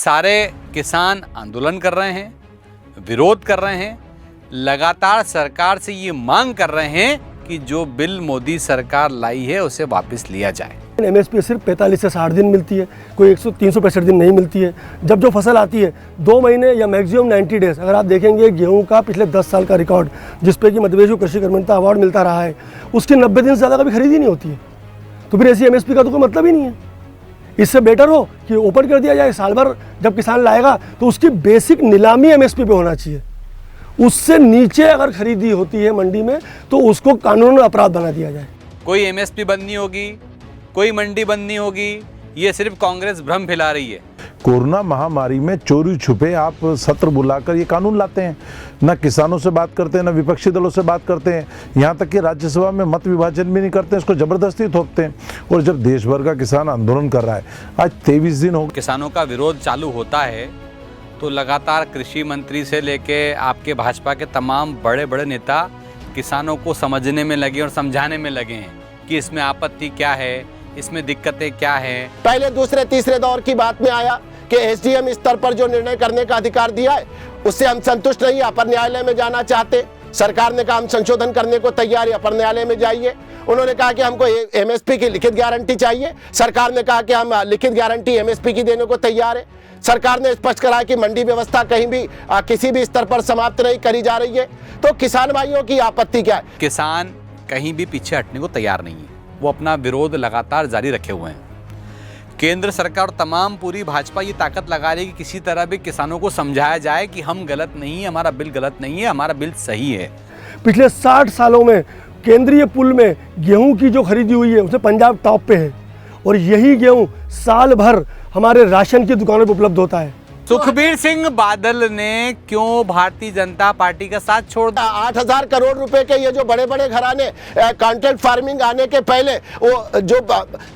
सारे किसान आंदोलन कर रहे हैं, विरोध कर रहे हैं, लगातार सरकार से ये मांग कर रहे हैं कि जो बिल मोदी सरकार लाई है उसे वापस लिया जाए। एमएसपी सिर्फ 45 से 60 दिन मिलती है, कोई 365 दिन नहीं मिलती है। जब जो फसल आती है 2 महीने या मैक्सिमम 90 डेज, अगर आप देखेंगे गेहूं का पिछले 10 साल का रिकॉर्ड जिस पे कि मध्य प्रदेश को कृषि कर्मण्यता अवार्ड मिलता रहा है, उसकी 90 दिन से ज़्यादा कभी खरीदी नहीं होती है। तो फिर ऐसी एमएसपी का तो कोई मतलब ही नहीं है। इससे बेटर हो कि ओपन कर दिया जाए, साल भर जब किसान लाएगा तो उसकी बेसिक नीलामी एमएसपी पे होना चाहिए। उससे नीचे अगर खरीदी होती है मंडी में तो उसको कानूनन अपराध बना दिया जाए। कोई एमएसपी बंद नहीं होगी, कोई मंडी बंद नहीं होगी, ये सिर्फ कांग्रेस भ्रम फैला रही है। कोरोना महामारी में चोरी छुपे आप सत्र बुलाकर ये कानून लाते हैं, ना किसानों से बात करते हैं, ना विपक्षी दलों से बात करते हैं, यहाँ तक कि राज्यसभा में मत विभाजन भी नहीं करते, इसको जबरदस्ती थोपते हैं। और जब देश भर का किसान आंदोलन कर रहा है, आज 23 दिन हो, किसानों का विरोध चालू होता है तो लगातार कृषि मंत्री से लेके आपके भाजपा के तमाम बड़े बड़े नेता किसानों को समझने में लगे और समझाने में लगे हैं कि इसमें आपत्ति क्या है, इसमें दिक्कतें क्या हैं। पहले दूसरे तीसरे दौर की बात में आया कि एसडीएम स्तर पर जो निर्णय करने का अधिकार दिया है उससे हम संतुष्ट नहीं, अपर न्यायालय में जाना चाहते। सरकार ने कहा हम संशोधन करने को तैयार है, अपर न्यायालय में जाइए। उन्होंने कहा कि हमको एमएसपी की लिखित गारंटी चाहिए, सरकार ने कहा कि हम लिखित गारंटी एमएसपी की देने को तैयार है। सरकार ने स्पष्ट करा कि मंडी व्यवस्था कहीं भी किसी भी स्तर पर समाप्त नहीं करी जा रही है। तो किसान भाइयों की आपत्ति क्या है? किसान कहीं भी पीछे हटने को तैयार नहीं है, वो अपना विरोध लगातार जारी रखे हुए हैं। केंद्र सरकार और तमाम पूरी भाजपा ये ताकत लगा रही है कि किसी तरह भी किसानों को समझाया जाए कि हम गलत नहीं है, हमारा बिल गलत नहीं है, हमारा बिल सही है। पिछले 60 सालों में केंद्रीय पुल में गेहूं की जो खरीदी हुई है उसमें पंजाब टॉप पे है और यही गेहूं साल भर हमारे राशन की दुकानों पर उपलब्ध होता है। सुखबीर सिंह बादल ने क्यों भारतीय जनता पार्टी का साथ छोड़ दिया? 8,000 करोड़ रुपए के ये जो बड़े बड़े घराने कॉन्ट्रैक्ट फार्मिंग आने के पहले वो जो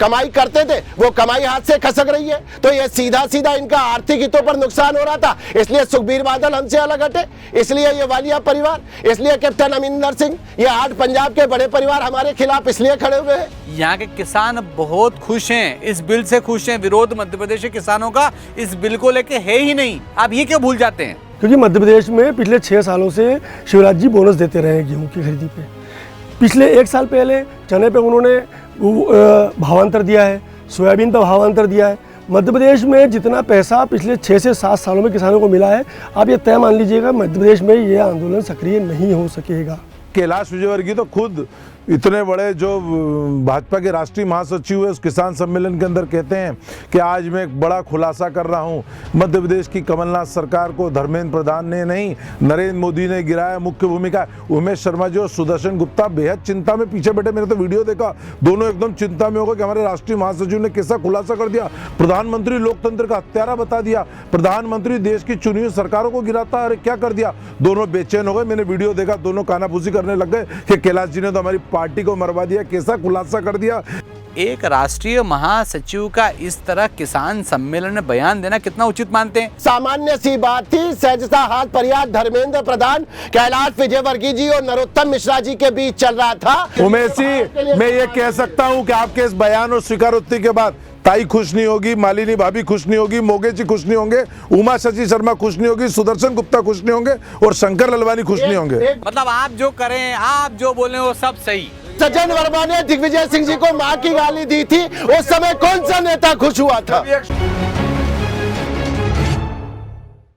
कमाई करते थे वो कमाई हाथ से खसक रही है। तो ये सीधा सीधा इनका आर्थिक हितों पर नुकसान हो रहा था, इसलिए सुखबीर बादल हमसे अलग हटे, इसलिए ये वालिया परिवार, इसलिए कैप्टन अमरिंदर सिंह, ये 8 पंजाब के बड़े परिवार हमारे खिलाफ इसलिए खड़े हुए हैं। यहाँ के किसान बहुत खुश हैं, इस बिल से खुश हैं। विरोध मध्य प्रदेश के किसानों का इस बिल को लेके है ही नहीं। आप ये क्यों भूल जाते हैं? क्योंकि मध्य प्रदेश में पिछले 6 सालों से शिवराज जी बोनस देते रहे हैं गेहूं की खरीदी पे। पिछले 1 साल पहले चने पे उन्होंने भावांतर दिया है, सोयाबीन पर भावांतर दिया है। मध्य प्रदेश में जितना पैसा पिछले 6 से 7 सालों में किसानों को मिला है, आप ये तय मान लीजिएगा मध्य प्रदेश में ये आंदोलन सक्रिय नहीं हो सकेगा। कैलाश विजयवर्गीय तो खुद इतने बड़े जो भाजपा के राष्ट्रीय महासचिव है उस किसान सम्मेलन के अंदर कहते हैं कि आज मैं एक बड़ा खुलासा कर रहा हूं, मध्य प्रदेश की कमलनाथ सरकार को धर्मेंद्र प्रधान ने नहीं नरेंद्र मोदी ने गिराया। मुख्य भूमिका उमेश शर्मा जी और सुदर्शन गुप्ता बेहद चिंता में पीछे बैठे। मैंने तो वीडियो देखा, दोनों एकदम चिंता में होगा कि हमारे राष्ट्रीय महासचिव ने कैसा खुलासा कर दिया। प्रधानमंत्री लोकतंत्र का हत्यारा बता दिया, प्रधानमंत्री देश की चुनी हुई सरकारों को गिराता है, अरे क्या कर दिया। दोनों बेचैन हो गए। मैंने वीडियो देखा, दोनों कानाफूसी करने लग गए कि कैलाश जी ने तो हमारी पार्टी को मरवा दिया, कैसा खुलासा कर दिया। एक राष्ट्रीय महासचिव का इस तरह किसान सम्मेलन में बयान देना कितना उचित मानते हैं? सामान्य सी बात थी, सहजता हाथ फरियाद धर्मेंद्र प्रधान, कैलाश विजयवर्गीय जी और नरोत्तम मिश्रा जी के बीच चल रहा था। उमेश जी, मैं ये कह सकता हूं कि आपके इस बयान और स्वीकारोक्ति के बाद ताई खुश नहीं होगी, मालिनी भाभी खुश नहीं होगी, मोगे जी खुश नहीं होंगे, उमा शशि शर्मा खुश नहीं होगी, सुदर्शन गुप्ता खुश नहीं होंगे और शंकर ललवानी खुश नहीं होंगे। मतलब आप जो करें, आप जो बोले वो सब सही। सज्जन वर्मा ने दिग्विजय सिंह जी को मां की गाली दी थी, उस समय कौन सा नेता खुश हुआ था?